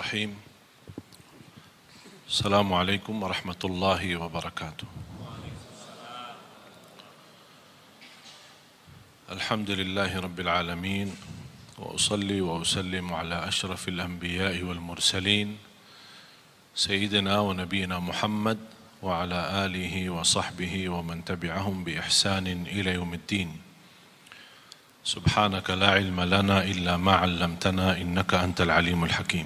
Bismillahirrahmanirrahim. Assalamualaikum warahmatullahi wabarakatuh. Alhamdulillahi rabbil alamin. Wa usalli wa usallimu ala ashrafil anbiya'i wal mursalin Sayyidina wa nabiyina Muhammad wa ala alihi wa sahbihi wa man tabi'ahum bi ihsanin ila yaumiddin. Subhanaka la ilma lana illa ma 'allamtana innaka antal alimul hakim.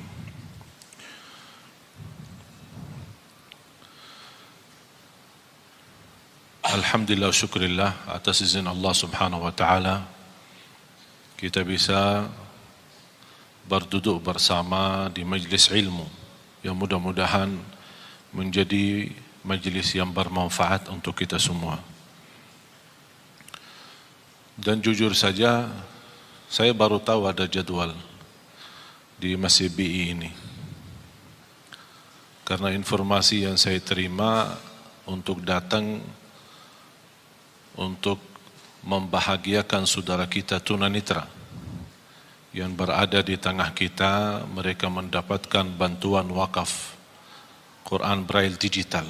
Alhamdulillah syukurillah atas izin Allah subhanahu wa ta'ala kita bisa berduduk bersama di majlis ilmu yang mudah-mudahan menjadi majlis yang bermanfaat untuk kita semua. Dan jujur saja saya baru tahu ada jadwal di Masjid BI ini, karena informasi yang saya terima untuk datang untuk membahagiakan saudara kita tunanetra yang berada di tengah kita. Mereka mendapatkan bantuan wakaf Quran Braille digital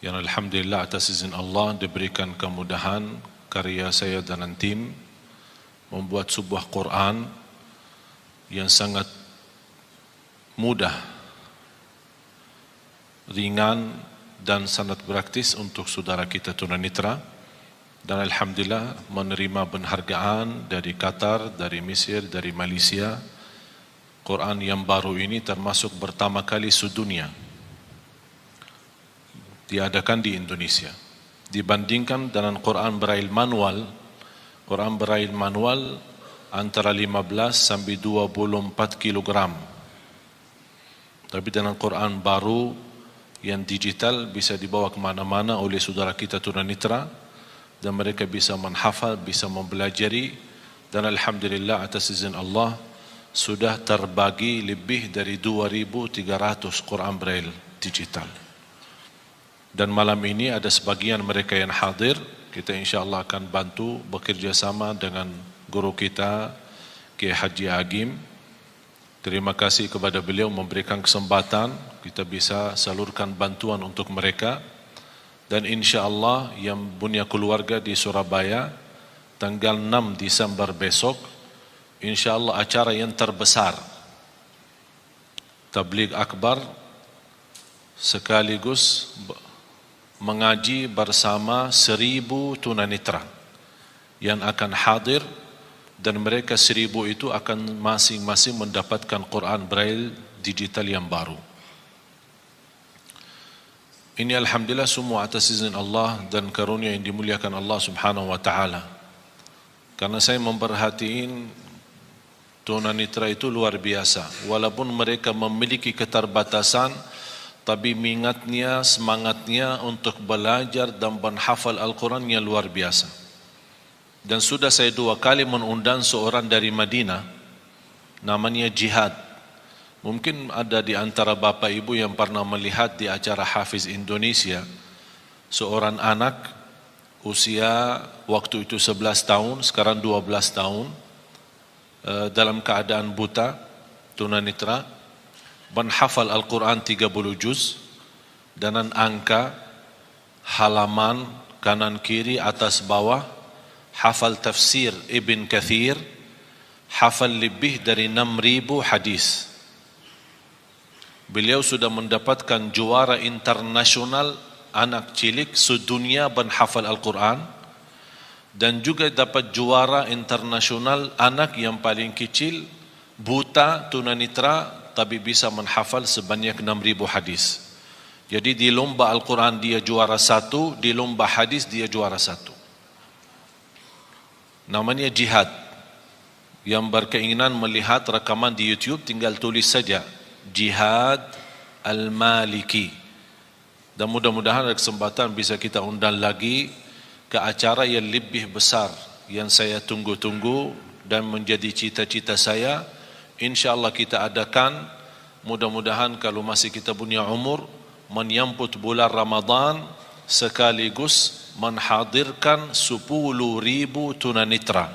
yang alhamdulillah atas izin Allah diberikan kemudahan. Karya saya dan tim membuat sebuah Quran yang sangat mudah, ringan dan sangat praktis untuk saudara kita tunanetra, dan alhamdulillah menerima penghargaan dari Qatar, dari Mesir, dari Malaysia. Quran yang baru ini termasuk pertama kali sedunia diadakan di Indonesia. Dibandingkan dengan Quran Braille manual, Quran Braille manual antara 15 sampai 24 kilogram. Tapi dengan Quran baru yang digital bisa dibawa kemana-mana oleh saudara kita tunanetra, dan mereka bisa menghafal, bisa mempelajari, dan alhamdulillah atas izin Allah sudah terbagi lebih dari 2.300 Quran Braille digital. Dan malam ini ada sebagian mereka yang hadir, kita insyaAllah akan bantu bekerjasama dengan guru kita Kiai Haji Agim. Terima kasih kepada beliau memberikan kesempatan kita bisa salurkan bantuan untuk mereka. Dan insyaAllah yang punya keluarga di Surabaya tanggal 6 Desember besok, insyaAllah acara yang terbesar Tabligh Akbar sekaligus mengaji bersama 1.000 tunanetra yang akan hadir, dan mereka 1.000 itu akan masing-masing mendapatkan Quran Braille digital yang baru. Ini alhamdulillah semua atas izin Allah dan karunia yang dimuliakan Allah subhanahu wa ta'ala. Karena saya memperhatiin tunanetra itu luar biasa. Walaupun mereka memiliki keterbatasan, tapi minatnya, semangatnya untuk belajar dan menghafal Al-Quran yang luar biasa. Dan sudah saya 2 kali mengundang seorang dari Madinah, namanya Jihad. Mungkin ada di antara bapak ibu yang pernah melihat di acara Hafiz Indonesia, seorang anak usia waktu itu 11 tahun, sekarang 12 tahun, dalam keadaan buta, tunanetra, menghafal Al-Quran 30 juz, dengan angka, halaman, kanan kiri, atas bawah, hafal tafsir Ibn Kathir, hafal lebih dari 6.000 hadis. Beliau sudah mendapatkan juara internasional anak cilik sedunia menghafal Al-Quran, dan juga dapat juara internasional anak yang paling kecil, buta, tunanetra, tapi bisa menghafal sebanyak 6.000 hadis. Jadi di lomba Al-Quran dia juara 1, di lomba hadis dia juara 1. Namanya Jihad. Yang berkeinginan melihat rekaman di YouTube tinggal tulis saja Jihad Al-Maliki, dan mudah-mudahan ada kesempatan bisa kita undang lagi ke acara yang lebih besar yang saya tunggu-tunggu dan menjadi cita-cita saya. InsyaAllah kita adakan, mudah-mudahan kalau masih kita punya umur, menyambut bulan Ramadan sekaligus menghadirkan 10.000 tunanetra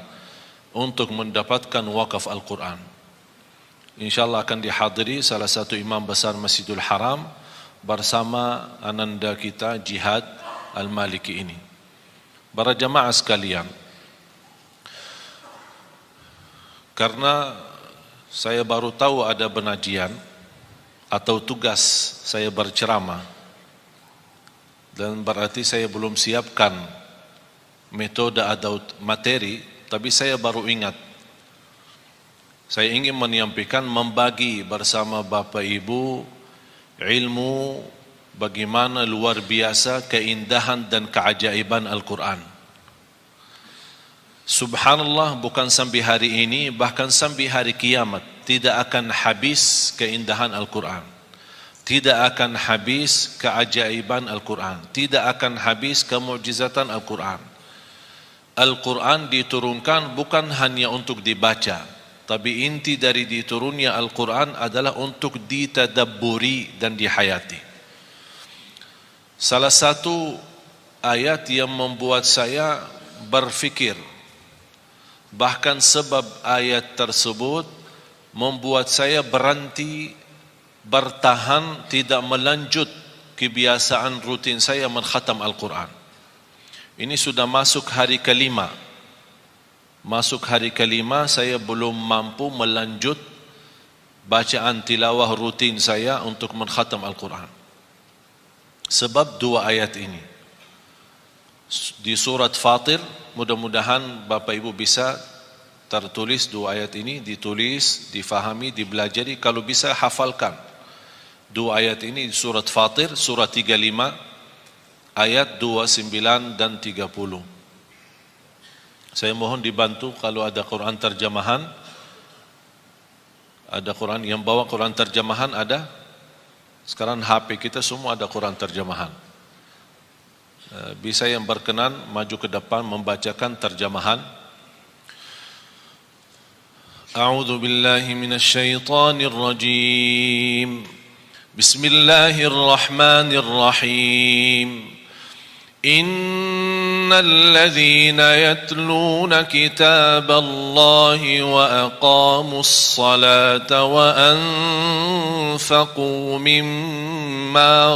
untuk mendapatkan wakaf Al-Quran. InsyaAllah akan dihadiri salah satu imam besar Masjidul Haram bersama ananda kita Jihad Al-Maliki ini. Para jamaah sekalian, karena saya baru tahu ada penajian atau tugas saya berceramah, dan berarti saya belum siapkan metode atau materi, tapi saya baru ingat. Saya ingin menyampaikan, membagi bersama Bapak Ibu ilmu bagaimana luar biasa keindahan dan keajaiban Al-Quran. Subhanallah, bukan sampai hari ini, bahkan sampai hari kiamat tidak akan habis keindahan Al-Quran, tidak akan habis keajaiban Al-Quran, tidak akan habis kemukjizatan Al-Quran. Al-Quran diturunkan bukan hanya untuk dibaca, tapi inti dari diturunnya Al-Quran adalah untuk ditadabburi dan dihayati. Salah satu ayat yang membuat saya berfikir, bahkan sebab ayat tersebut membuat saya berhenti, bertahan, tidak melanjut kebiasaan rutin saya mengkhatam Al-Quran. Ini sudah masuk hari kelima. Masuk hari kelima, saya belum mampu melanjut bacaan tilawah rutin saya untuk mengkhatam Al-Quran. Sebab dua ayat ini. Di surat Fatir, mudah-mudahan Bapak Ibu bisa tertulis dua ayat ini, ditulis, difahami, dibelajari, kalau bisa hafalkan. Dua ayat ini di surat Fatir, surat 35, ayat 29 dan 30. Saya mohon dibantu kalau ada Quran terjemahan. Ada Quran yang bawa Quran terjemahan ada? Sekarang HP kita semua ada Quran terjemahan. Bisa yang berkenan maju ke depan membacakan terjemahan. A'udzu billahi minasy syaithanir rajim. Bismillahirrahmanirrahim. إن الذين يتلون كتاب الله وأقاموا الصلاة وأنفقوا مما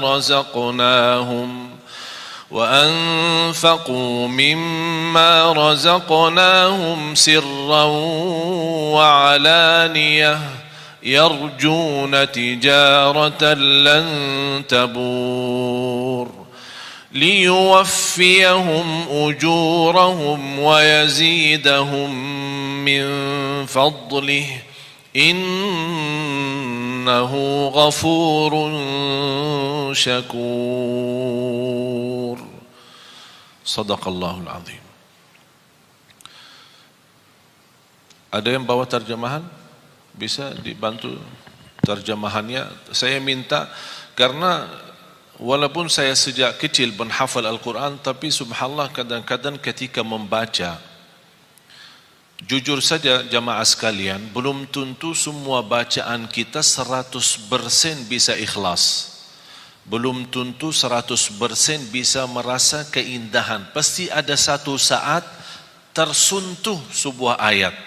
رزقناهم سرا وعلانية يرجون تجارة لن تبور ليوفيهم أجورهم ويزيدهم من فضله إنه غفور شكور صدق الله العظيم. Ada yang bawa terjemahan? Bisa dibantu terjemahannya. Saya minta, karena walaupun saya sejak kecil menghafal Al-Quran, tapi subhanallah kadang-kadang ketika membaca, jujur saja jamaah sekalian, belum tentu semua bacaan kita 100% bisa ikhlas. Belum tentu 100% bisa merasa keindahan. Pasti ada satu saat tersentuh sebuah ayat.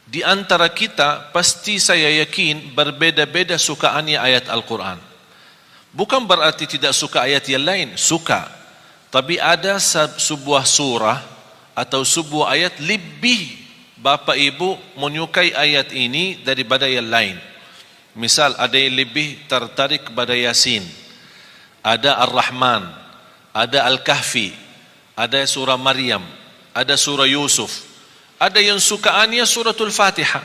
Di antara kita pasti saya yakin berbeda-beda sukaannya ayat Al-Quran. Bukan berarti tidak suka ayat yang lain, suka. Tapi ada sebuah surah atau sebuah ayat lebih Bapak Ibu menyukai ayat ini daripada yang lain. Misal ada yang lebih tertarik kepada Yasin, ada Ar-Rahman, ada Al-Kahfi, ada surah Maryam, ada surah Yusuf. Ada yang sukaannya suratul Fatihah,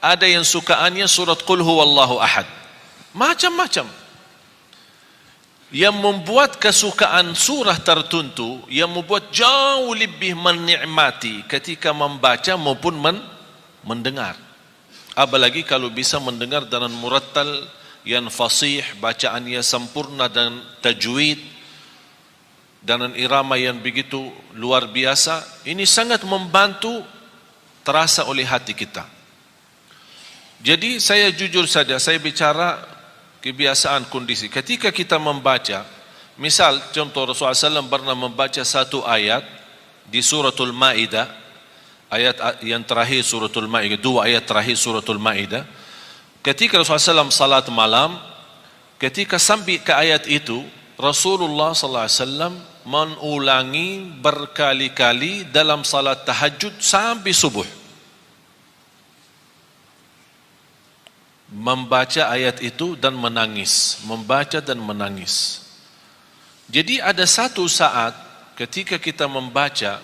ada yang sukaannya surat Qul Huwallahu Ahad. Macam-macam. Yang membuat kesukaan surah tertentu, yang membuat jauh lebih menikmati ketika membaca maupun mendengar. Apalagi kalau bisa mendengar dengan murattal yang fasih, bacaannya sempurna dan tajwid, dengan irama yang begitu luar biasa. Ini sangat membantu terasa oleh hati kita. Jadi saya jujur saja, saya bicara kebiasaan kondisi. Ketika kita membaca, misal contoh Rasulullah SAW pernah membaca satu ayat di suratul Maidah, ayat yang terakhir suratul Maidah, dua ayat terakhir suratul Maidah, ketika Rasulullah SAW salat malam, ketika sampai ke ayat itu, Rasulullah SAW mengulangi berkali-kali dalam salat tahajud sampai subuh, membaca ayat itu dan menangis, membaca dan menangis. Jadi ada satu saat ketika kita membaca,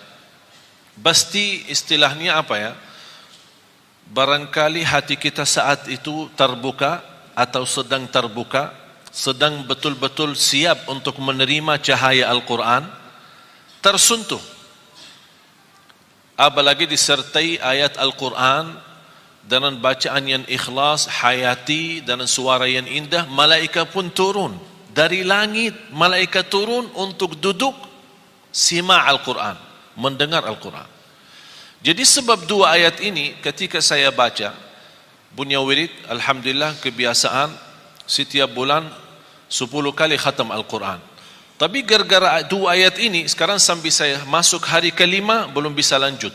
pasti istilahnya apa ya, barangkali hati kita saat itu terbuka atau sedang terbuka, sedang betul-betul siap untuk menerima cahaya Al-Quran, tersentuh. Apalagi disertai ayat Al-Quran dengan bacaan yang ikhlas, hayati, dan suara yang indah, malaikat pun turun dari langit, malaikat turun untuk duduk simak Al-Quran, mendengar Al-Quran. Jadi sebab dua ayat ini ketika saya baca, punya wirid, alhamdulillah kebiasaan setiap bulan 10 kali khatam Al-Quran. Tapi gara-gara dua ayat ini, sekarang sampai saya masuk hari kelima belum bisa lanjut.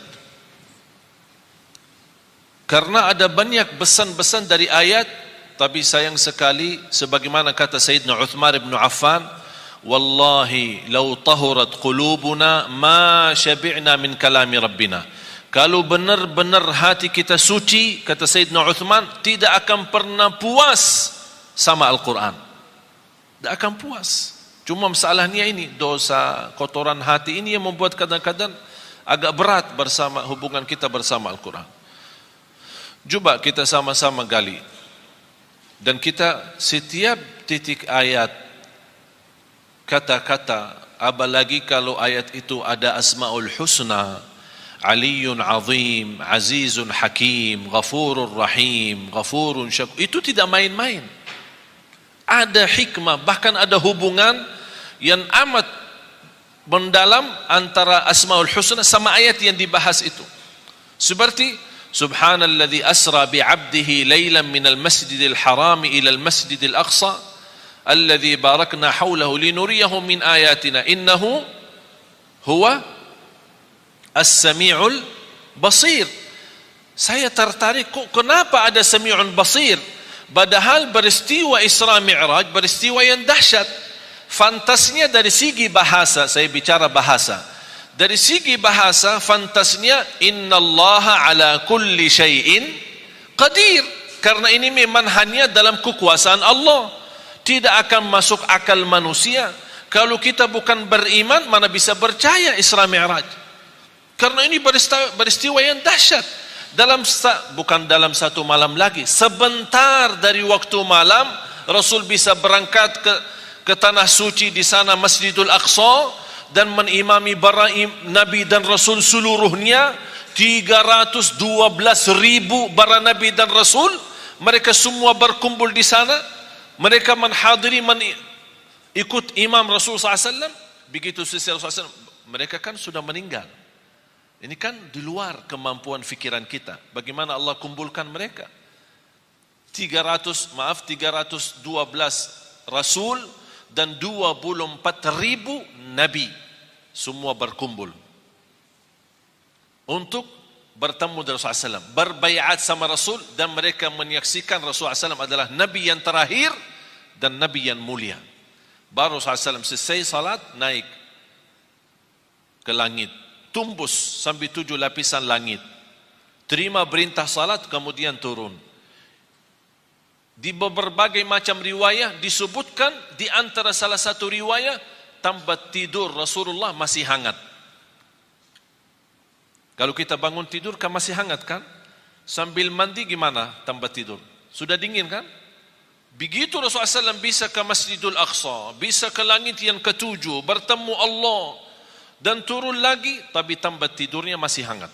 Karena ada banyak pesan-pesan dari ayat, tapi sayang sekali sebagaimana kata Sayyidina Uthman bin Affan, wallahi law tahurat qulubuna ma syabi'na min kalami rabbina. Kalau benar-benar hati kita suci, kata Sayyidina Uthman, tidak akan pernah puas sama Al-Quran. Tidak akan puas. Cuma masalahnya ini, dosa, kotoran hati ini yang membuat kadang-kadang agak berat bersama hubungan kita bersama Al-Quran. Coba kita sama-sama gali. Dan kita setiap titik ayat, kata-kata, apalagi kalau ayat itu ada Asmaul Husna, Aliyun Azim, Azizun Hakim, Ghafurur Rahim, Ghafurun Syakur, itu tidak main-main. Ada hikmah, bahkan ada hubungan yang amat mendalam antara Asmaul Husna sama ayat yang dibahas itu. Seperti Subhanalladzi asra bi'abdihi laylan minal masjidil harami ilal masjidil aqsa alladzi barakna hawlahu linuriyahu min ayatina innahu huwa as-sami'ul basir. Saya tertarik, kok kenapa ada sami'un basir? Padahal peristiwa Isra Mi'raj peristiwa yang dahsyat. Fantasnya dari segi bahasa, saya bicara bahasa. Dari segi bahasa, fantasnya innallaha ala kulli syai'in qadir. Karena ini memang hanya dalam kekuasaan Allah, tidak akan masuk akal manusia. Kalau kita bukan beriman, mana bisa percaya Isra Mi'raj? Karena ini peristiwa yang dahsyat. Bukan dalam satu malam lagi, sebentar dari waktu malam Rasul bisa berangkat ke tanah suci di sana Masjidul Aqsa dan menimami para nabi dan rasul seluruhnya. 312.000 para nabi dan rasul, mereka semua berkumpul di sana. Mereka menghadiri, ikut imam Rasul SAW. Begitu selesai Rasul SAW, mereka kan sudah meninggal. Ini kan di luar kemampuan fikiran kita. Bagaimana Allah kumpulkan mereka? 312 rasul dan 24.000 nabi semua berkumpul untuk bertemu dengan Rasulullah SAW, berbaiat sama Rasul, dan mereka menyaksikan Rasulullah SAW adalah nabi yang terakhir dan nabi yang mulia. Baru Rasulullah SAW selesai salat, naik ke langit, tumbus sampai 7 lapisan langit, terima perintah salat, kemudian turun. Di berbagai macam riwayah disebutkan, di antara salah satu riwayah, tempat tidur Rasulullah masih hangat. Kalau kita bangun tidur kan masih hangat kan? Sambil mandi gimana tempat tidur? Sudah dingin kan? Begitu Rasulullah SAW bisa ke Masjidul Aqsa, bisa ke langit yang ketujuh, bertemu Allah, dan turun lagi, tapi tempat tidurnya masih hangat.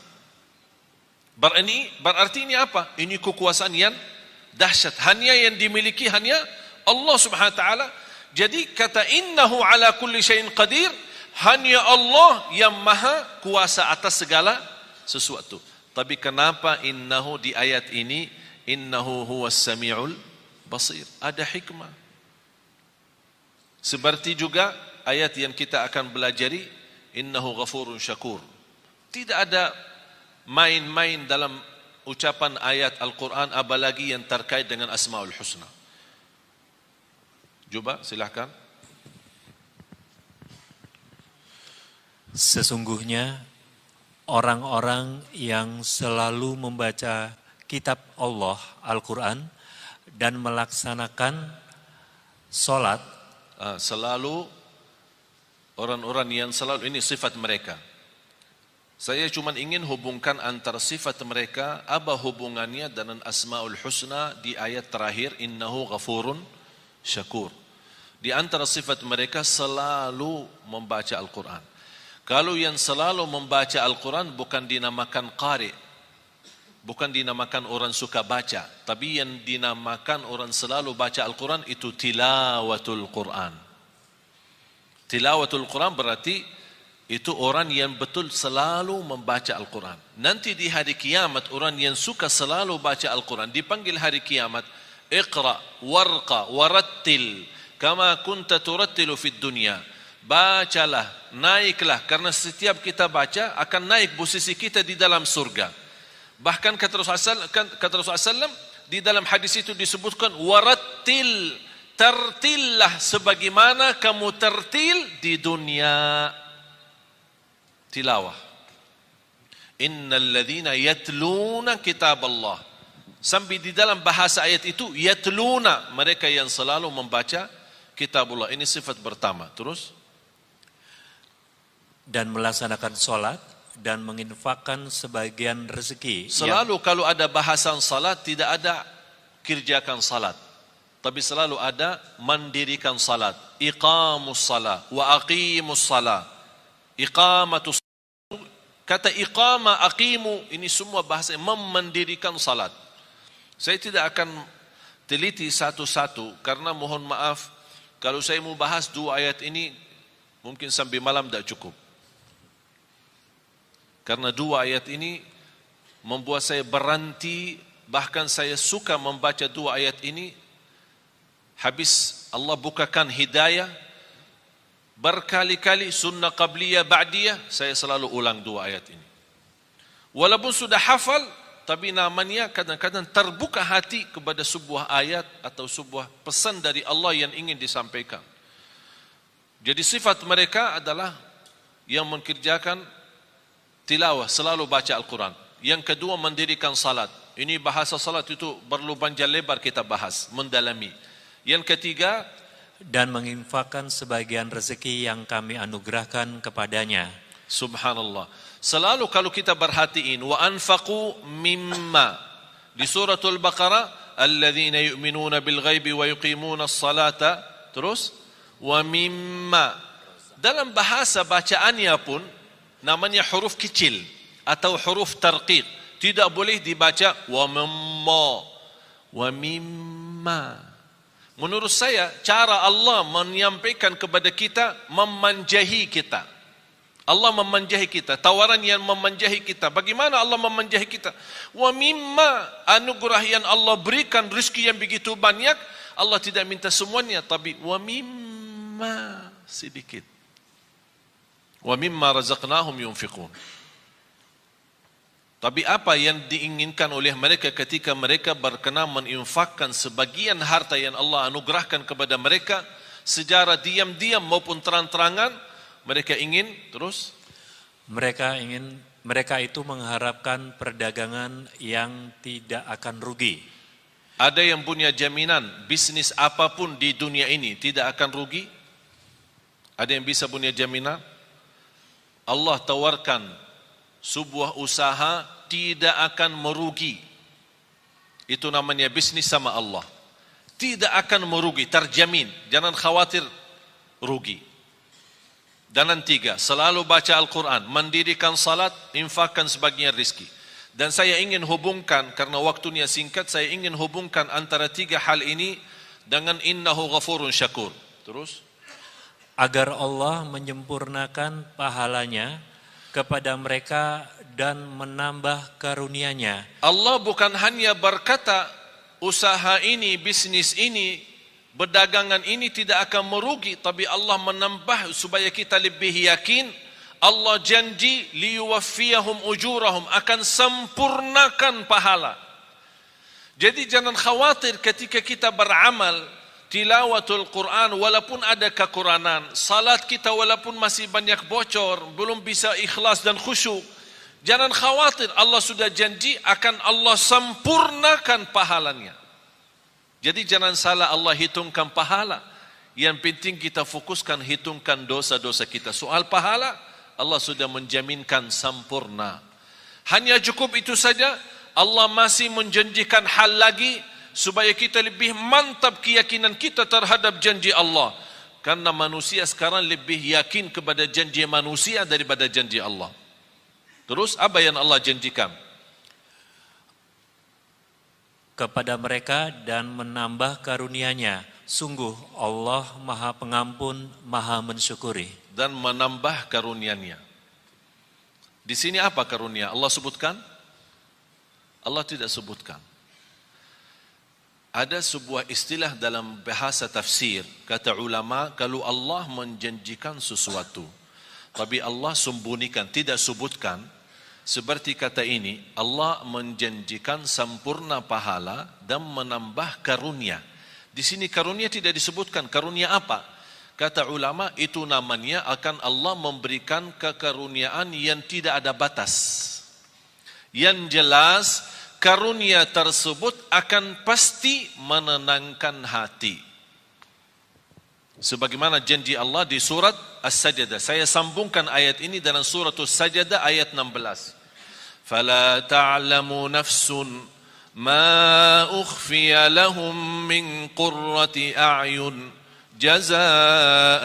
Berarti ini apa? Ini kekuasaan yang dahsyat, hanya yang dimiliki hanya Allah Subhanahu wa taala. Jadi kata innahu ala kulli syai'in qadir, hanya Allah yang maha kuasa atas segala sesuatu. Tapi kenapa innahu di ayat ini, innahu huwas sami'ul basir? Ada hikmah. Seperti juga ayat yang kita akan belajari, innahu ghafurun syakur. Tidak ada main-main dalam ucapan ayat Al-Quran, apalagi yang terkait dengan Asmaul Husna. Coba silahkan. Sesungguhnya orang-orang yang selalu membaca kitab Allah, Al-Quran, dan melaksanakan sholat. Selalu, orang-orang yang selalu, ini sifat mereka. Saya cuma ingin hubungkan antara sifat mereka, apa hubungannya dengan Asmaul Husna di ayat terakhir, innahu ghafurun syakur. Di antara sifat mereka selalu membaca Al-Quran. Kalau yang selalu membaca Al-Quran bukan dinamakan qari, bukan dinamakan orang suka baca, tapi yang dinamakan orang selalu baca Al-Quran itu tilawatul Quran. Tilawatul Quran berarti itu orang yang betul selalu membaca Al-Quran. Nanti di hari kiamat orang yang suka selalu baca Al-Quran dipanggil hari kiamat, Iqra warqa warattil kama kunta turattilu fid dunya. Bacalah, naiklah, karena setiap kita baca akan naik posisi kita di dalam surga. Bahkan kata Rasulullah SAW di dalam hadis itu disebutkan warattil, tertillah sebagaimana kamu tertil di dunia. Tilawah. Innal ladzina yatluna kitab Allah. Sampai di dalam bahasa ayat itu yatluna, mereka yang selalu membaca kitabullah. Ini sifat pertama. Terus, dan melaksanakan sholat dan menginfakkan sebagian rezeki. Selalu kalau ada bahasan salat tidak ada kerjakan salat, tapi selalu ada mendirikan salat. Iqamus salat wa aqimus salat. Iqamatus, kata iqama, aqimu, ini semua bahasa mendirikan salat. Saya tidak akan teliti satu-satu karena mohon maaf kalau saya mau bahas dua ayat ini mungkin sampai malam tidak cukup. Karena dua ayat ini membuat saya berhenti, bahkan saya suka membaca dua ayat ini. Habis Allah bukakan hidayah, berkali-kali sunnah qabliyah ba'diyah, saya selalu ulang dua ayat ini. Walaupun sudah hafal, tapi namanya kadang-kadang terbuka hati kepada sebuah ayat atau sebuah pesan dari Allah yang ingin disampaikan. Jadi sifat mereka adalah yang mengerjakan tilawah, selalu baca Al-Quran. Yang kedua, mendirikan salat. Ini bahasa salat itu perlu panjang lebar kita bahas, mendalami. Yang ketiga, dan menginfakkan sebagian rezeki yang kami anugerahkan kepadanya. Subhanallah. Selalu kalau kita perhatiin, wa anfaqu mimma. Di suratul Baqarah, alladzina yu'minuna bil ghaibi wa yuqimuna as-salata. Terus, wa mimma. Dalam bahasa bacaannya pun namanya huruf kecil atau huruf tarqiq, tidak boleh dibaca wa mimma, wa mimma. Menurut saya cara Allah menyampaikan kepada kita memanjahi kita. Allah memanjahi kita, tawaran yang memanjahi kita. Bagaimana Allah memanjahi kita? Wa mimma, anugerah yang Allah berikan, rezeki yang begitu banyak, Allah tidak minta semuanya, tapi wa mimma, sedikit. Wa mimma razaqnahum yunfiqun. Tapi apa yang diinginkan oleh mereka ketika mereka berkenan menginfakkan sebagian harta yang Allah anugerahkan kepada mereka secara diam-diam maupun terang-terangan, mereka ingin terus? Mereka itu mengharapkan perdagangan yang tidak akan rugi. Ada yang punya jaminan bisnis apapun di dunia ini tidak akan rugi? Ada yang bisa punya jaminan? Allah tawarkan sebuah usaha tidak akan merugi. Itu namanya bisnis sama Allah. Tidak akan merugi, terjamin. Jangan khawatir rugi. Dan yang tiga, selalu baca Al-Quran, mendirikan salat, infakkan sebagian rizki. Dan saya ingin hubungkan, karena waktunya singkat, saya ingin hubungkan antara tiga hal ini dengan innahu ghafurun syakur. Terus? Agar Allah menyempurnakan pahalanya kepada mereka dan menambah karunia-Nya. Allah bukan hanya berkata usaha ini, bisnis ini, berdagangan ini tidak akan merugi, tapi Allah menambah supaya kita lebih yakin Allah janji liyuwaffiyahum ujurahum, akan sempurnakan pahala. Jadi jangan khawatir ketika kita beramal tilawatul Quran walaupun ada kekurangan, salat kita walaupun masih banyak bocor, belum bisa ikhlas dan khusyuk. Jangan khawatir, Allah sudah janji akan Allah sempurnakan pahalanya. Jadi jangan salah Allah hitungkan pahala. Yang penting kita fokuskan hitungkan dosa-dosa kita. Soal pahala, Allah sudah menjaminkan sempurna. Hanya cukup itu saja. Allah masih menjanjikan hal lagi supaya kita lebih mantap keyakinan kita terhadap janji Allah. Karena manusia sekarang lebih yakin kepada janji manusia daripada janji Allah. Terus apa yang Allah janjikan? Kepada mereka dan menambah karunia-Nya. Sungguh Allah Maha Pengampun, Maha Mensyukuri. Dan menambah karunia-Nya. Di sini apa karunia? Allah sebutkan? Allah tidak sebutkan. Ada sebuah istilah dalam bahasa tafsir, kata ulama, kalau Allah menjanjikan sesuatu, tapi Allah sembunyikan, tidak sebutkan, seperti kata ini, Allah menjanjikan sempurna pahala dan menambah karunia. Di sini karunia tidak disebutkan. Karunia apa? Kata ulama, itu namanya akan Allah memberikan kekaruniaan yang tidak ada batas. Yang jelas, karunia tersebut akan pasti menenangkan hati. Sebagaimana janji Allah di surat As-Sajdah. Saya sambungkan ayat ini dalam surat As-Sajdah ayat 16. فَلَا تَعْلَمُ نَفْسٌ مَا أُخْفِيَ لَهُم مِّن قُرَّةِ أَعْيُنٍ جَزَاءً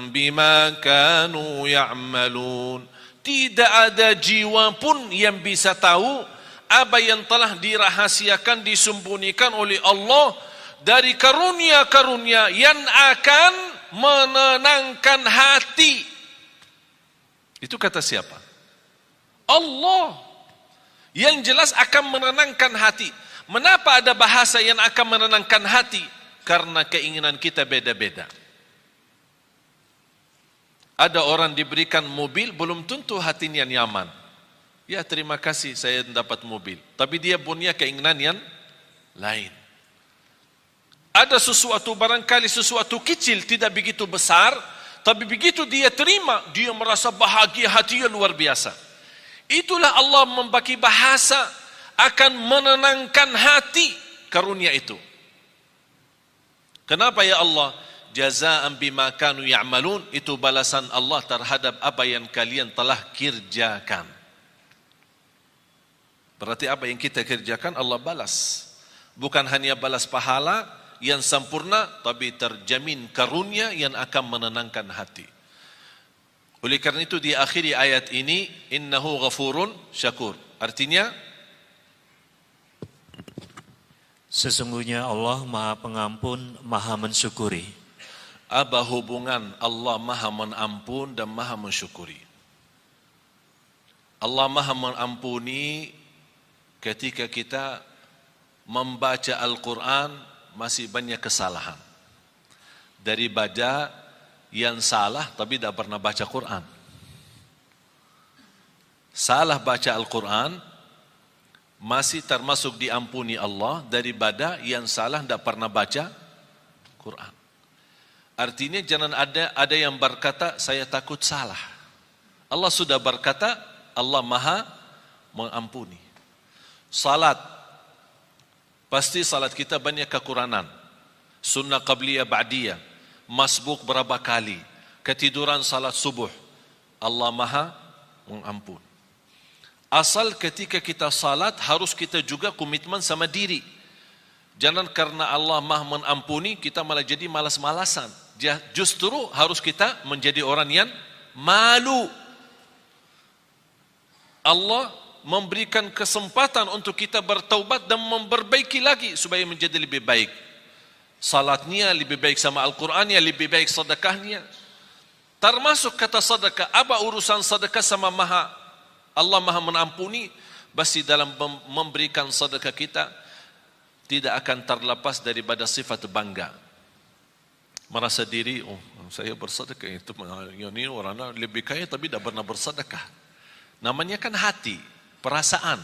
بِمَا كَانُوا يَعْمَلُونَ. Tidak ada jiwa pun yang bisa tahu apa yang telah dirahasiakan, disembunyikan oleh Allah dari karunia-karunia yang akan menenangkan hati. Itu kata siapa? Allah. Yang jelas akan menenangkan hati. Mengapa ada bahasa yang akan menenangkan hati? Karena keinginan kita beda-beda. Ada orang diberikan mobil, belum tentu hatinya nyaman. Ya, terima kasih saya dapat mobil. Tapi dia punya keinginan yang lain. Ada sesuatu, barangkali sesuatu kecil, tidak begitu besar, tapi begitu dia terima, dia merasa bahagia, hatinya luar biasa. Itulah Allah membagi bahasa akan menenangkan hati karunia itu. Kenapa ya Allah? Jazaa'an bima kanu ya'malun, itu balasan Allah terhadap apa yang kalian telah kerjakan. Berarti apa yang kita kerjakan Allah balas. Bukan hanya balas pahala yang sempurna, tapi terjamin karunia yang akan menenangkan hati. Oleh karena itu di akhir ayat ini, innahu ghafurun syakur. Artinya, sesungguhnya Allah Maha Pengampun, Maha Mensyukuri. Apa hubungan Allah Maha Mengampun dan Maha Mensyukuri? Allah Maha Mengampuni ketika kita membaca Al-Quran masih banyak kesalahan. Daripada yang salah tapi tidak pernah baca Quran. Salah baca Al-Quran masih termasuk diampuni Allah daripada yang salah tidak pernah baca Quran. Artinya jangan ada yang berkata saya takut salah. Allah sudah berkata Allah Maha Mengampuni. Salat, pasti salat kita banyak kekurangan. Sunnah qabliyah ba'diyah, masbuk berapa kali, ketiduran salat subuh, Allah Maha Mengampun. Asal ketika kita salat harus kita juga komitmen sama diri. Jangan karena Allah Maha Mengampuni kita malah jadi malas-malasan. Justru harus kita menjadi orang yang malu. Allah memberikan kesempatan untuk kita bertaubat dan memperbaiki lagi supaya menjadi lebih baik. Salatnya lebih baik sama Al-Qurannya, lebih baik sedekahnya. Termasuk kata sedekah, apa urusan sedekah sama Allah Maha Mengampuni? Pasti dalam memberikan sedekah kita tidak akan terlepas daripada sifat bangga. Merasa diri, saya bersedekah itu ini orang lebih kaya tapi tidak pernah bersedekah. Namanya kan hati, perasaan.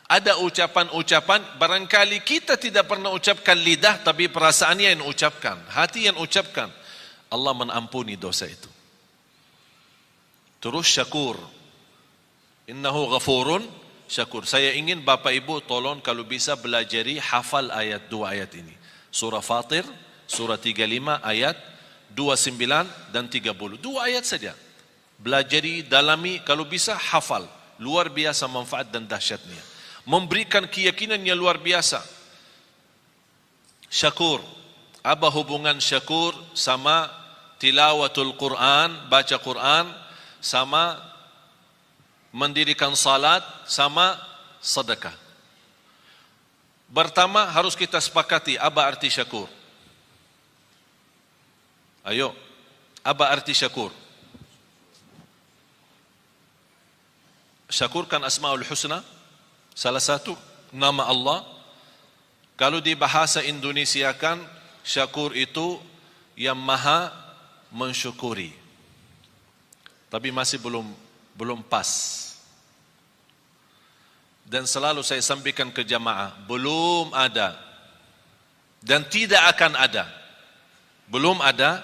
Ada ucapan-ucapan barangkali kita tidak pernah ucapkan lidah tapi perasaannya yang ucapkan, hati yang ucapkan. Allah menampuni dosa itu. Terus syakur. Innahu ghafurun syakur. Saya ingin Bapak Ibu tolong kalau bisa belajari hafal ayat 2 ayat ini. Surah Fatir, surah 35 ayat 29 dan 30. 2 ayat saja. Belajari, dalami, kalau bisa hafal. Luar biasa manfaat dan dahsyatnya. Memberikan keyakinan yang luar biasa. Syakur. Apa hubungan syakur sama tilawatul Quran, baca Quran, sama mendirikan salat, sama sedekah. Pertama harus kita sepakati apa arti syakur. Ayo, apa arti syakur? Syakur kan Asmaul Husna, salah satu nama Allah. Kalau di bahasa Indonesia kan syakur itu yang maha mensyukuri. Tapi masih belum pas. Dan selalu saya sampaikan ke jamaah, belum ada dan tidak akan ada. Belum ada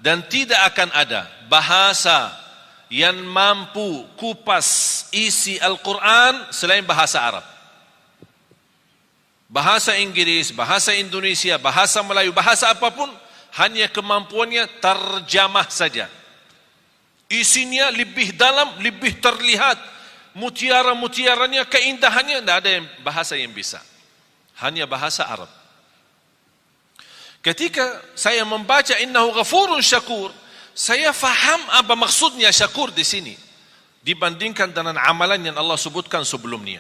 dan tidak akan ada bahasa yang mampu kupas isi Al-Quran selain bahasa Arab. Bahasa Inggris, bahasa Indonesia, bahasa Melayu, bahasa apapun, hanya kemampuannya terjemah saja. Isinya lebih dalam, lebih terlihat. Mutiara-mutiaranya, keindahannya, tidak ada bahasa yang bisa. Hanya bahasa Arab. Ketika saya membaca innahu ghafurun syakur, saya faham apa maksudnya syakur di sini. Dibandingkan dengan amalan yang Allah sebutkan sebelumnya.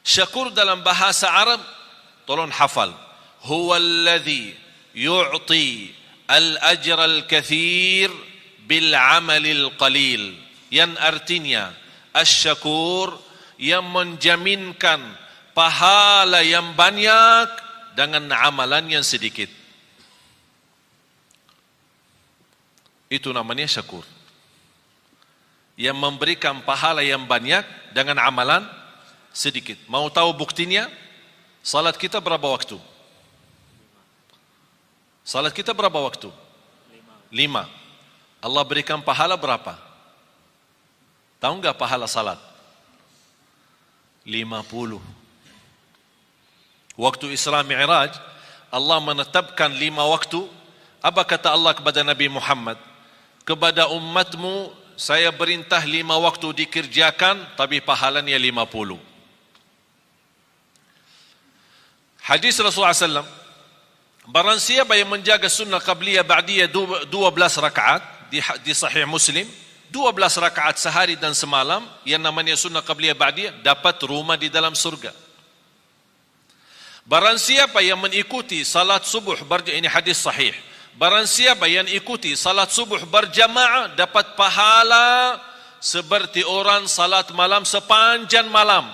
Syakur dalam bahasa Arab, tolong hafal. Huwallazi yu'ti al-ajra al-kathir bil-amalil qalil. Yang artinya, asy-syakur yang menjaminkan pahala yang banyak dengan amalan yang sedikit. Itu namanya syakur. Yang memberikan pahala yang banyak dengan amalan sedikit. Mau tahu buktinya? Salat kita berapa waktu? Salat kita berapa waktu? 5. Allah berikan pahala berapa? Tahu enggak pahala salat? 50. Waktu Isra Mi'raj, Allah menetapkan 5 waktu. Apa kata Allah kepada Nabi Muhammad? Kepada umatmu, saya perintah 5 waktu dikerjakan, tapi pahalanya 50. Hadis Rasulullah SAW, barang siapa yang menjaga sunnah qabliyah ba'diyah 12 rakaat, di Sahih Muslim, 12 rakaat sehari dan semalam, yang namanya sunnah qabliyah ba'diyah, dapat rumah di dalam surga. Barang siapa yang mengikuti salat subuh, ini hadis sahih, barang siapa yang ikuti salat subuh berjamaah, dapat pahala seperti orang salat malam sepanjang malam.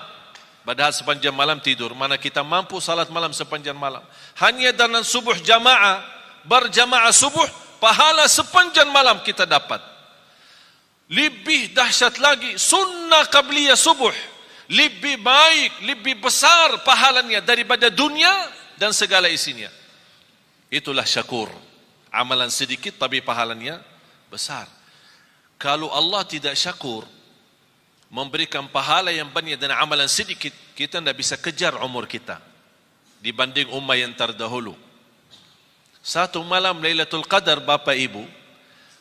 Padahal sepanjang malam tidur. Mana kita mampu salat malam sepanjang malam. Hanya dengan subuh jamaah, berjamaah subuh, pahala sepanjang malam kita dapat. Lebih dahsyat lagi, sunnah qabliyah subuh. Lebih baik, lebih besar pahalanya daripada dunia dan segala isinya. Itulah syakur. Amalan sedikit tapi pahalanya besar. Kalau Allah tidak syakur, memberikan pahala yang banyak dan amalan sedikit, kita tidak bisa kejar umur kita dibanding ummah yang terdahulu. Satu malam Lailatul Qadar, Bapak Ibu,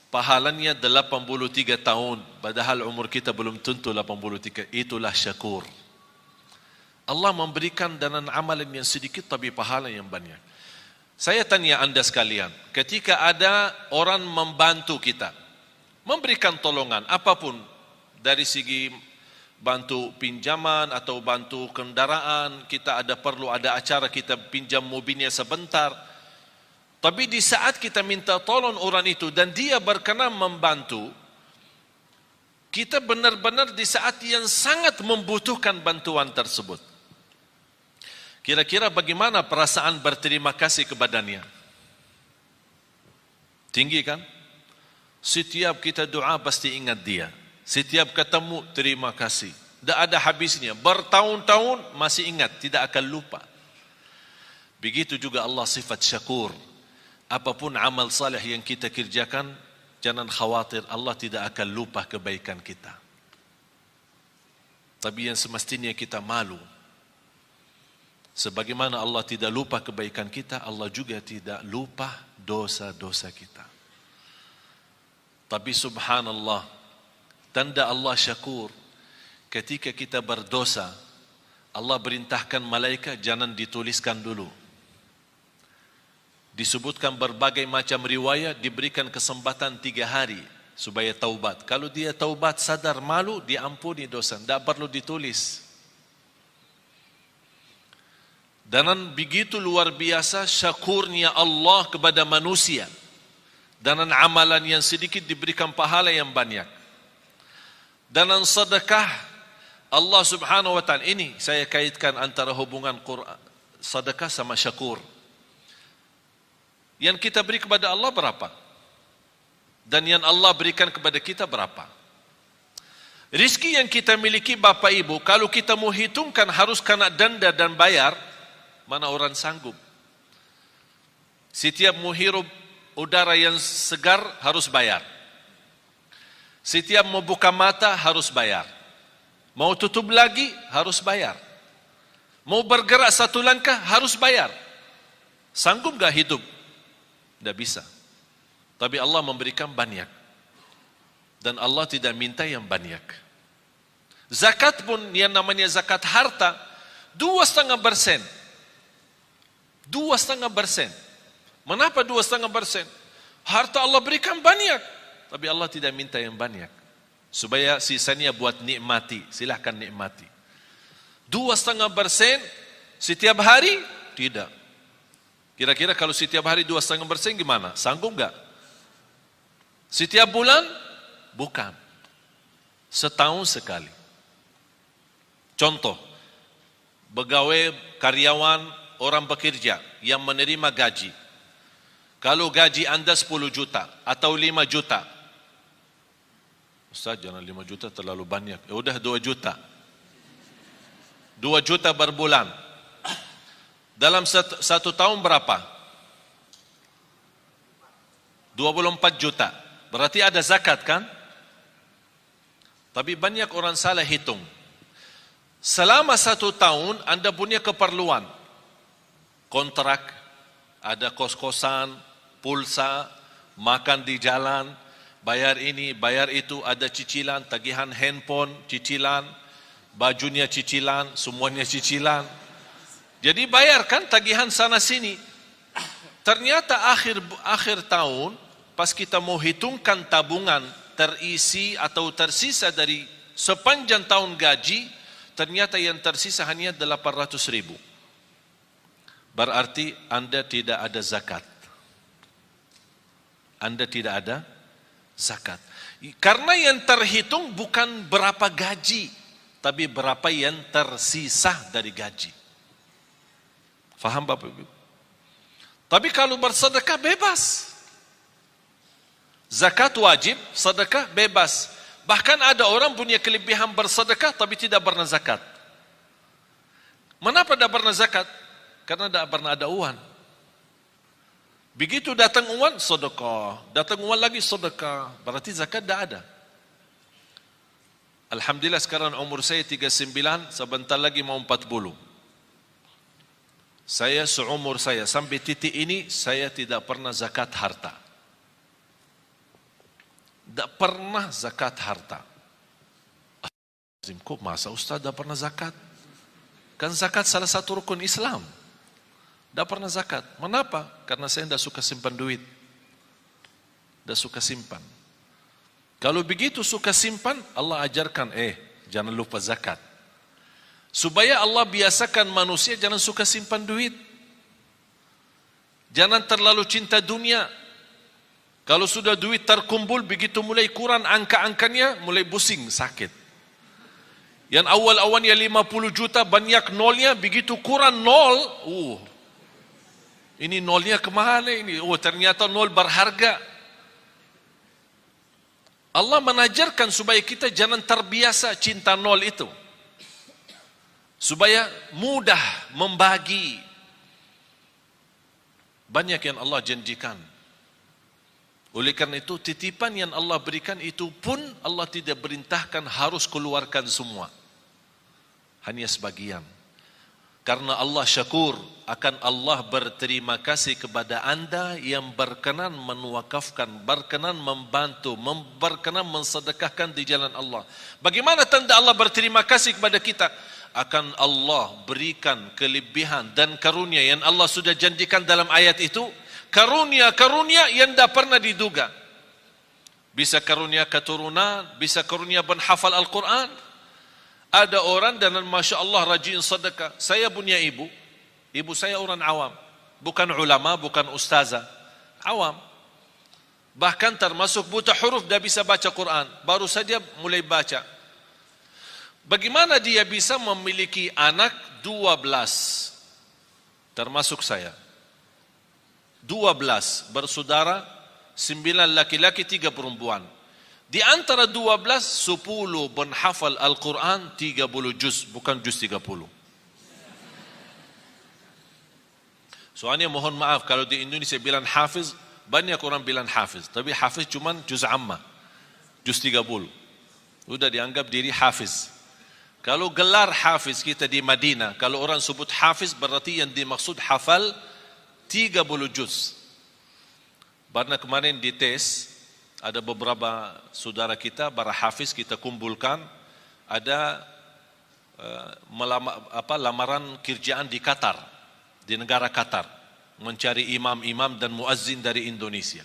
pahalanya 83 tahun, padahal umur kita belum tentu 83. Itulah syakur. Allah memberikan dengan amalan yang sedikit tapi pahala yang banyak. Saya tanya anda sekalian, ketika ada orang membantu kita, memberikan tolongan apapun, dari segi bantu pinjaman atau bantu kendaraan, kita perlu ada acara, kita pinjam mobilnya sebentar. Tapi di saat kita minta tolong orang itu dan dia berkenan membantu, kita benar-benar di saat yang sangat membutuhkan bantuan tersebut. Kira-kira bagaimana perasaan berterima kasih kepadanya? Tinggi kan? Setiap kita doa pasti ingat dia. Setiap ketemu terima kasih. Tidak ada habisnya. Bertahun-tahun masih ingat, tidak akan lupa. Begitu juga Allah sifat syakur. Apapun amal saleh yang kita kerjakan, jangan khawatir Allah tidak akan lupa kebaikan kita. Tapi yang semestinya kita malu. Sebagaimana Allah tidak lupa kebaikan kita, Allah juga tidak lupa dosa-dosa kita. Tapi subhanallah, tanda Allah syakur, ketika kita berdosa, Allah perintahkan malaikat jangan dituliskan dulu. Disebutkan berbagai macam riwayat, diberikan kesempatan 3 hari supaya taubat. Kalau dia taubat sadar malu, diampuni dosa, tidak perlu ditulis. Dan begitu luar biasa syakurnya Allah kepada manusia. Dan amalan yang sedikit diberikan pahala yang banyak. Dan sedekah Allah subhanahu wa ta'ala, ini saya kaitkan antara hubungan Quran, sedekah sama syakur. Yang kita beri kepada Allah berapa? Dan yang Allah berikan kepada kita berapa? Rizki yang kita miliki Bapak Ibu, kalau kita mau hitungkan harus kena denda dan bayar, mana orang sanggup? Setiap mau hirup udara yang segar harus bayar. Setiap mau buka mata harus bayar. Mau tutup lagi harus bayar. Mau bergerak satu langkah harus bayar. Sanggup gak hidup? Tidak bisa. Tapi Allah memberikan banyak. Dan Allah tidak minta yang banyak. Zakat pun yang namanya zakat harta 2,5%. 2,5%. Mengapa 2,5%? Harta Allah berikan banyak, tapi Allah tidak minta yang banyak. Supaya sisanya buat nikmati, silahkan nikmati. 2,5% setiap hari? Tidak. Kira-kira kalau setiap hari 2,5% gimana? Sanggup gak? Setiap bulan? Bukan. Setahun sekali. Contoh, pegawai, karyawan, orang bekerja yang menerima gaji. Kalau gaji anda 10 juta atau 5 juta. Ustaz, jangan 5 juta terlalu banyak. Ya udah 2 juta. 2 juta berbulan. Dalam satu tahun berapa? 24 juta. Berarti ada zakat kan? Tapi banyak orang salah hitung. Selama 1 tahun anda punya keperluan. Kontrak, ada kos-kosan, pulsa, makan di jalan, bayar ini, bayar itu, ada cicilan, tagihan handphone, cicilan, bajunya cicilan, semuanya cicilan. Jadi bayarkan tagihan sana sini. Ternyata akhir tahun, pas kita mau hitungkan tabungan terisi atau tersisa dari sepanjang tahun gaji, ternyata yang tersisa hanya 800.000. Berarti anda tidak ada zakat. Anda tidak ada zakat. Karena yang terhitung bukan berapa gaji, tapi berapa yang tersisa dari gaji. Faham Bapak Ibu? Tapi kalau bersedekah bebas. Zakat wajib, sedekah bebas. Bahkan ada orang punya kelebihan bersedekah tapi tidak pernah zakat. Mengapa tidak pernah zakat? Karena tidak pernah ada uang. Begitu datang uang, sedekah. Datang uang lagi, sedekah. Berarti zakat tidak ada. Alhamdulillah sekarang umur saya 39, sebentar lagi mau 40. Saya seumur saya, sampai titik ini, saya tidak pernah zakat harta. Tidak pernah zakat harta. Kok masa Ustaz tidak pernah zakat? Kan zakat salah satu rukun Islam. Tidak pernah zakat. Mengapa? Karena saya tidak suka simpan duit. Tidak suka simpan. Kalau begitu suka simpan, Allah ajarkan, jangan lupa zakat. Supaya Allah biasakan manusia jangan suka simpan duit. Jangan terlalu cinta dunia. Kalau sudah duit terkumpul, begitu mulai kurang angka-angkanya, mulai pusing, sakit. Yang awal-awalnya 50 juta, banyak nolnya, begitu kurang nol, ini nolnya kemana ini? Ternyata nol berharga. Allah mengajarkan supaya kita jangan terbiasa cinta nol itu. Supaya mudah membagi. Banyak yang Allah janjikan. Oleh karena itu, titipan yang Allah berikan itu pun Allah tidak perintahkan harus keluarkan semua. Hanya sebagian. Karena Allah syakur, akan Allah berterima kasih kepada anda yang berkenan menwakafkan, berkenan membantu, berkenan mensedekahkan di jalan Allah. Bagaimana tanda Allah berterima kasih kepada kita? Akan Allah berikan kelebihan dan karunia yang Allah sudah janjikan dalam ayat itu. Karunia-karunia yang tidak pernah diduga. Bisa karunia keturunan, bisa karunia menghafal Al-Quran. Ada orang dan Masya Allah rajin sedekah. Saya punya ibu saya orang awam. Bukan ulama, bukan ustazah. Awam. Bahkan termasuk buta huruf, dah bisa baca Quran. Baru saja mulai baca. Bagaimana dia bisa memiliki anak 12? Termasuk saya. 12 bersaudara, 9 laki-laki, 3 perempuan. Di antara 12, 10 menghafal Al-Quran 30 juz, bukan juz 30. Soalnya mohon maaf, kalau di Indonesia bilang hafiz, banyak orang bilang hafiz. Tapi hafiz cuma juz amma, juz 30. Sudah dianggap diri hafiz. Kalau gelar hafiz kita di Madinah, kalau orang sebut hafiz berarti yang dimaksud hafal 30 juz. Karena kemarin di tes, ada beberapa saudara kita, para hafiz kita kumpulkan, ada lamaran kerjaan di Qatar, di negara Qatar, mencari imam-imam dan muazzin dari Indonesia.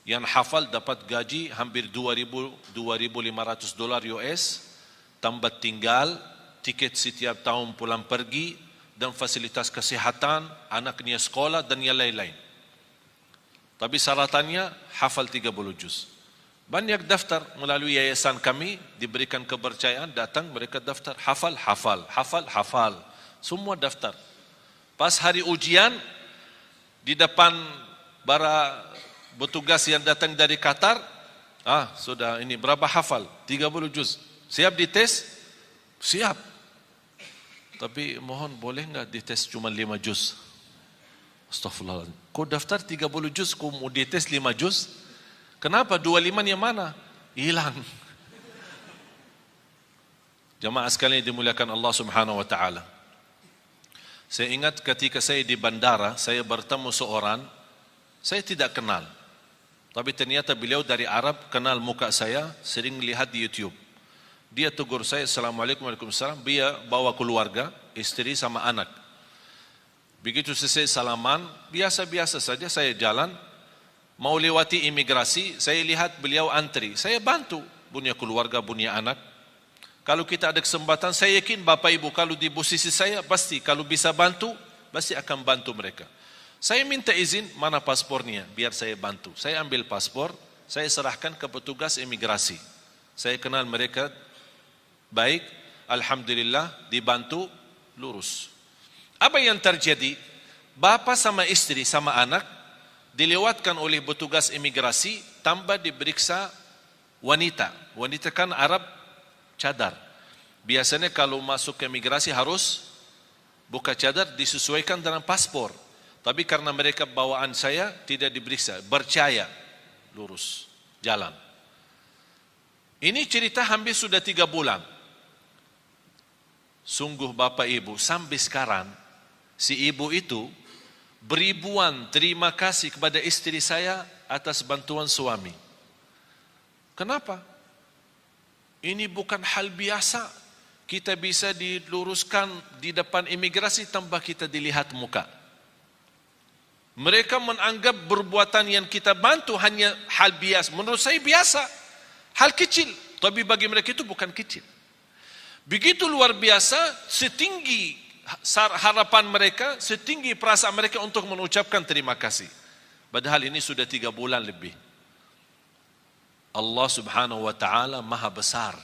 Yang hafal dapat gaji hampir $2,500 US, tambah tinggal, tiket setiap tahun pulang pergi, dan fasilitas kesehatan, anaknya sekolah dan yang lain-lain. Tapi syaratannya hafal 30 juz. Banyak daftar melalui yayasan kami, diberikan kepercayaan, datang mereka daftar, hafal. Semua daftar. Pas hari ujian, di depan para petugas yang datang dari Qatar, sudah ini berapa hafal? 30 juz. Siap dites? Siap. Tapi mohon boleh enggak dites cuma 5 juz? Astaghfirullahaladzim. Kau daftar 30 juz, kau mau dites 5 juz? Kenapa? 25 yang mana? Hilang. Jamaah sekalian dimuliakan Allah Subhanahu wa taala. Saya ingat ketika saya di bandara, saya bertemu seorang, saya tidak kenal. Tapi ternyata beliau dari Arab, kenal muka saya, sering lihat di YouTube. Dia tegur saya, Assalamualaikum warahmatullahi wabarakatuh. Dia bawa keluarga, istri sama anak. Begitu selesai salaman, biasa-biasa saja saya jalan, mau lewati imigrasi, saya lihat beliau antri. Saya bantu, punya keluarga, punya anak. Kalau kita ada kesempatan, saya yakin Bapak Ibu kalau di posisi saya, pasti kalau bisa bantu, pasti akan bantu mereka. Saya minta izin, mana paspornya, biar saya bantu. Saya ambil paspor, saya serahkan ke petugas imigrasi. Saya kenal mereka baik, alhamdulillah, dibantu, lurus. Apa yang terjadi? Bapa sama istri sama anak dilewatkan oleh petugas imigrasi tanpa diperiksa wanita. Wanita kan Arab cadar. Biasanya kalau masuk ke imigrasi harus buka cadar, disesuaikan dengan paspor. Tapi karena mereka bawaan saya tidak diperiksa, percaya, lurus, jalan. Ini cerita hampir sudah 3 bulan. Sungguh Bapak Ibu, sampai sekarang si ibu itu beribuan terima kasih kepada istri saya atas bantuan suami. Kenapa? Ini bukan hal biasa. Kita bisa diluruskan di depan imigrasi tanpa kita dilihat muka. Mereka menganggap perbuatan yang kita bantu hanya hal biasa. Menurut saya biasa, hal kecil. Tapi bagi mereka itu bukan kecil. Begitu luar biasa, setinggi harapan mereka, setinggi perasaan mereka untuk mengucapkan terima kasih. Padahal ini sudah 3 bulan lebih. Allah Subhanahu wa taala Maha besar.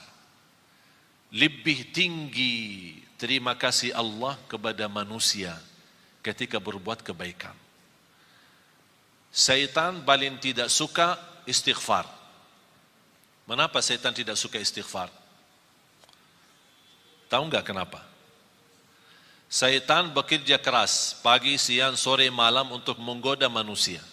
Lebih tinggi terima kasih Allah kepada manusia ketika berbuat kebaikan. Syaitan paling tidak suka istighfar. Mengapa setan tidak suka istighfar? Tahu enggak kenapa? Setan bekerja keras pagi, siang, sore, malam untuk menggoda manusia.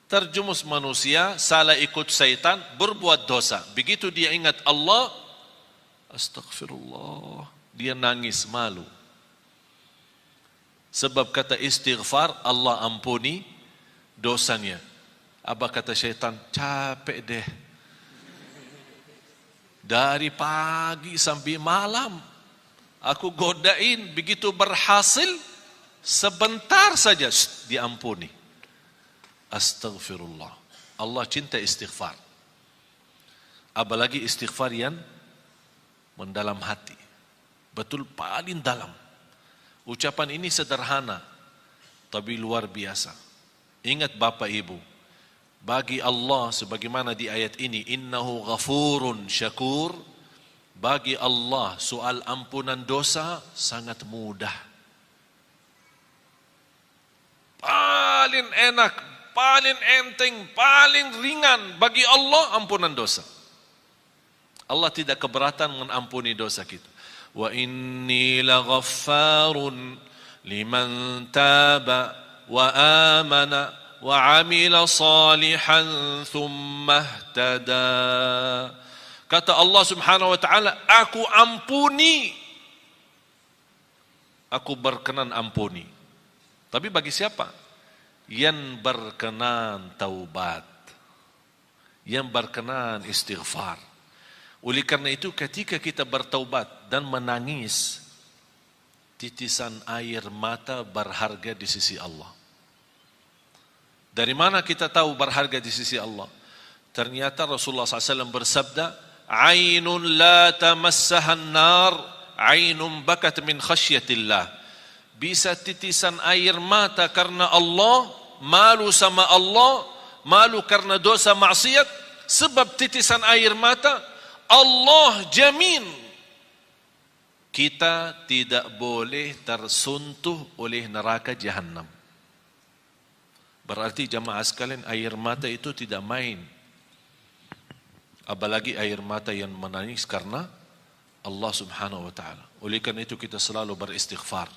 Terjumus manusia, salah ikut setan, berbuat dosa. Begitu dia ingat Allah, astagfirullah, dia nangis malu. Sebab kata istighfar, Allah ampuni dosanya. Apa kata syaitan? Capek deh. Dari pagi sampai malam, aku godain, begitu berhasil, sebentar saja diampuni. Astagfirullah. Allah cinta istighfar. Apalagi istighfar yang mendalam hati. Betul paling dalam. Ucapan ini sederhana, tapi luar biasa. Ingat Bapak Ibu, bagi Allah sebagaimana di ayat ini, innahu ghafurun syakur, bagi Allah soal ampunan dosa sangat mudah. Paling enak, paling enteng, paling ringan bagi Allah ampunan dosa. Allah tidak keberatan mengampuni dosa kita. Wa inni laghaffarun liman taba wa amana wa amila salihan thumma ihtada. Kata Allah Subhanahu wa taala, aku ampuni. Aku berkenan ampuni. Tapi bagi siapa? Yang berkenan taubat. Yang berkenan istighfar. Oleh karena itu ketika kita bertaubat dan menangis, titisan air mata berharga di sisi Allah. Dari mana kita tahu berharga di sisi Allah? Ternyata Rasulullah SAW bersabda, Ainun la tamassahan nar, ainun bakat min khasyatillah. Bisa titisan air mata karena Allah, malu sama Allah, malu karena dosa maksiat, sebab titisan air mata, Allah jamin kita tidak boleh tersentuh oleh neraka jahanam. Berarti jamaah sekalian, air mata itu tidak main. Apalagi air mata yang menangis karena Allah Subhanahu wa taala. Oleh karena itu kita selalu beristighfar.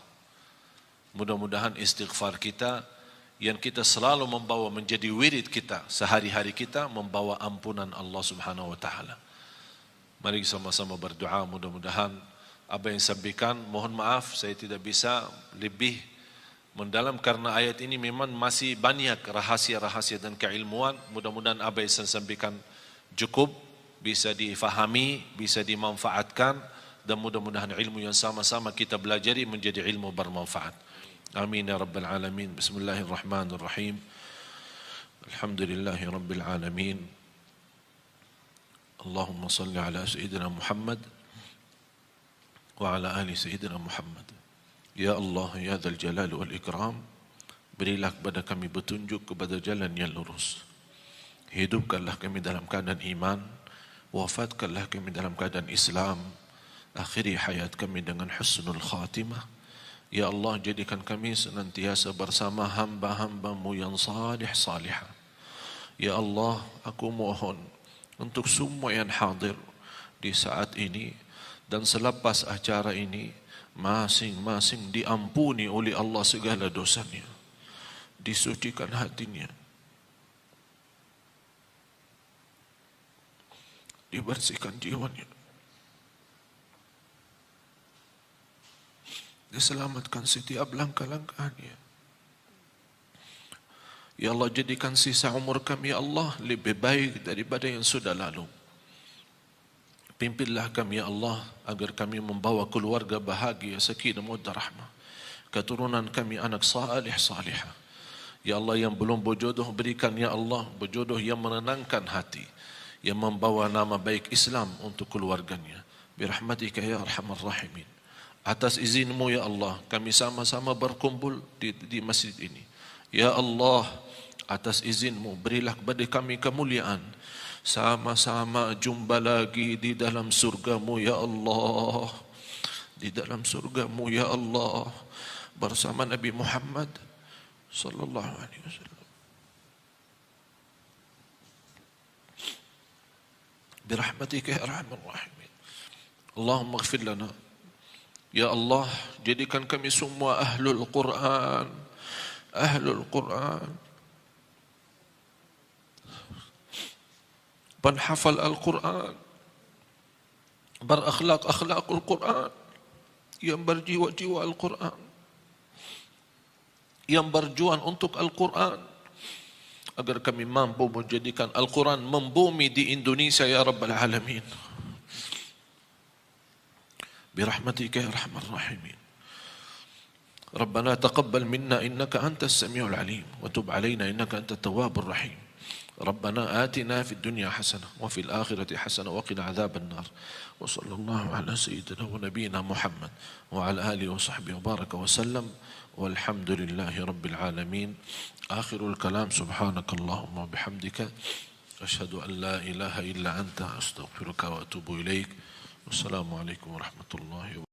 Mudah-mudahan istighfar kita yang kita selalu membawa menjadi wirid kita sehari-hari kita, membawa ampunan Allah Subhanahu wa taala. Mari sama-sama berdoa, mudah-mudahan apa yang sampaikan, mohon maaf saya tidak bisa lebih mendalam karena ayat ini memang masih banyak rahasia-rahasia dan keilmuan. Mudah-mudahan apa yang saya sampaikan cukup bisa difahami, bisa dimanfaatkan, dan mudah-mudahan ilmu yang sama-sama kita belajari menjadi ilmu bermanfaat. Amin ya rabbal alamin. Bismillahirrahmanirrahim. Alhamdulillahi rabbil alamin. Allahumma salli ala Sayyidina Muhammad wa ala ali Sayyidina Muhammad. Ya Allah, ya Dzal Jalal wal Ikram, berilah kepada kami petunjuk kepada jalan yang lurus. Hidupkanlah kami dalam keadaan iman, wafatkanlah kami dalam keadaan Islam, akhiri hayat kami dengan husnul khatimah. Ya Allah, jadikan kami senantiasa bersama hamba-hamba-Mu yang salih-salihah. Ya Allah, aku mohon untuk semua yang hadir di saat ini dan selepas acara ini, masing-masing diampuni oleh Allah segala dosanya, disucikan hatinya, dibersihkan jiwanya, diselamatkan setiap langkah-langkahnya. Ya Allah, jadikan sisa umur kami ya Allah lebih baik daripada yang sudah lalu. Pimpinlah kami ya Allah agar kami membawa keluarga bahagia, sakinah mawaddah rahmah. Keturunan kami anak salih salihah. Ya Allah, yang belum berjodoh berikan ya Allah berjodoh yang menenangkan hati, yang membawa nama baik Islam untuk keluarganya. Birahmatika ya arhamar rahimin. Atas izin-Mu ya Allah, kami sama-sama berkumpul di masjid ini. Ya Allah, atas izin-Mu berilah kepada kami kemuliaan, sama-sama jumpa lagi di dalam surga-Mu ya Allah, di dalam surga-Mu ya Allah, bersama Nabi Muhammad sallallahu alaihi wasallam. برحمتك يا أرحم الراحمين. اللهم اغفر لنا. Ya Allah, jadikan kami semua ahlul Quran, ahlul Quran, penhafal Al-Quran, berakhlak-akhlakul Quran, yang berjiwa-jiwa Al-Quran, yang berjuang untuk Al-Quran, agar kami mampu menjadikan Al-Quran membumi di Indonesia ya Rabbal Alamin. Birahmatika ya Arhamar Rahimin. ربنا تقبل منا إنك أنت السميع العليم وتب علينا إنك أنت التواب الرحيم. ربنا آتنا في الدنيا حسنة وفي الآخرة حسنة وقنا عذاب النار. وصلى الله على سيدنا ونبينا محمد وعلى آله وصحبه وبارك وسلم والحمد لله رب العالمين. آخر الكلام سبحانك اللهم وبحمدك أشهد أن لا إله إلا أنت أستغفرك وأتوب إليك. والسلام عليكم ورحمة الله وبركاته.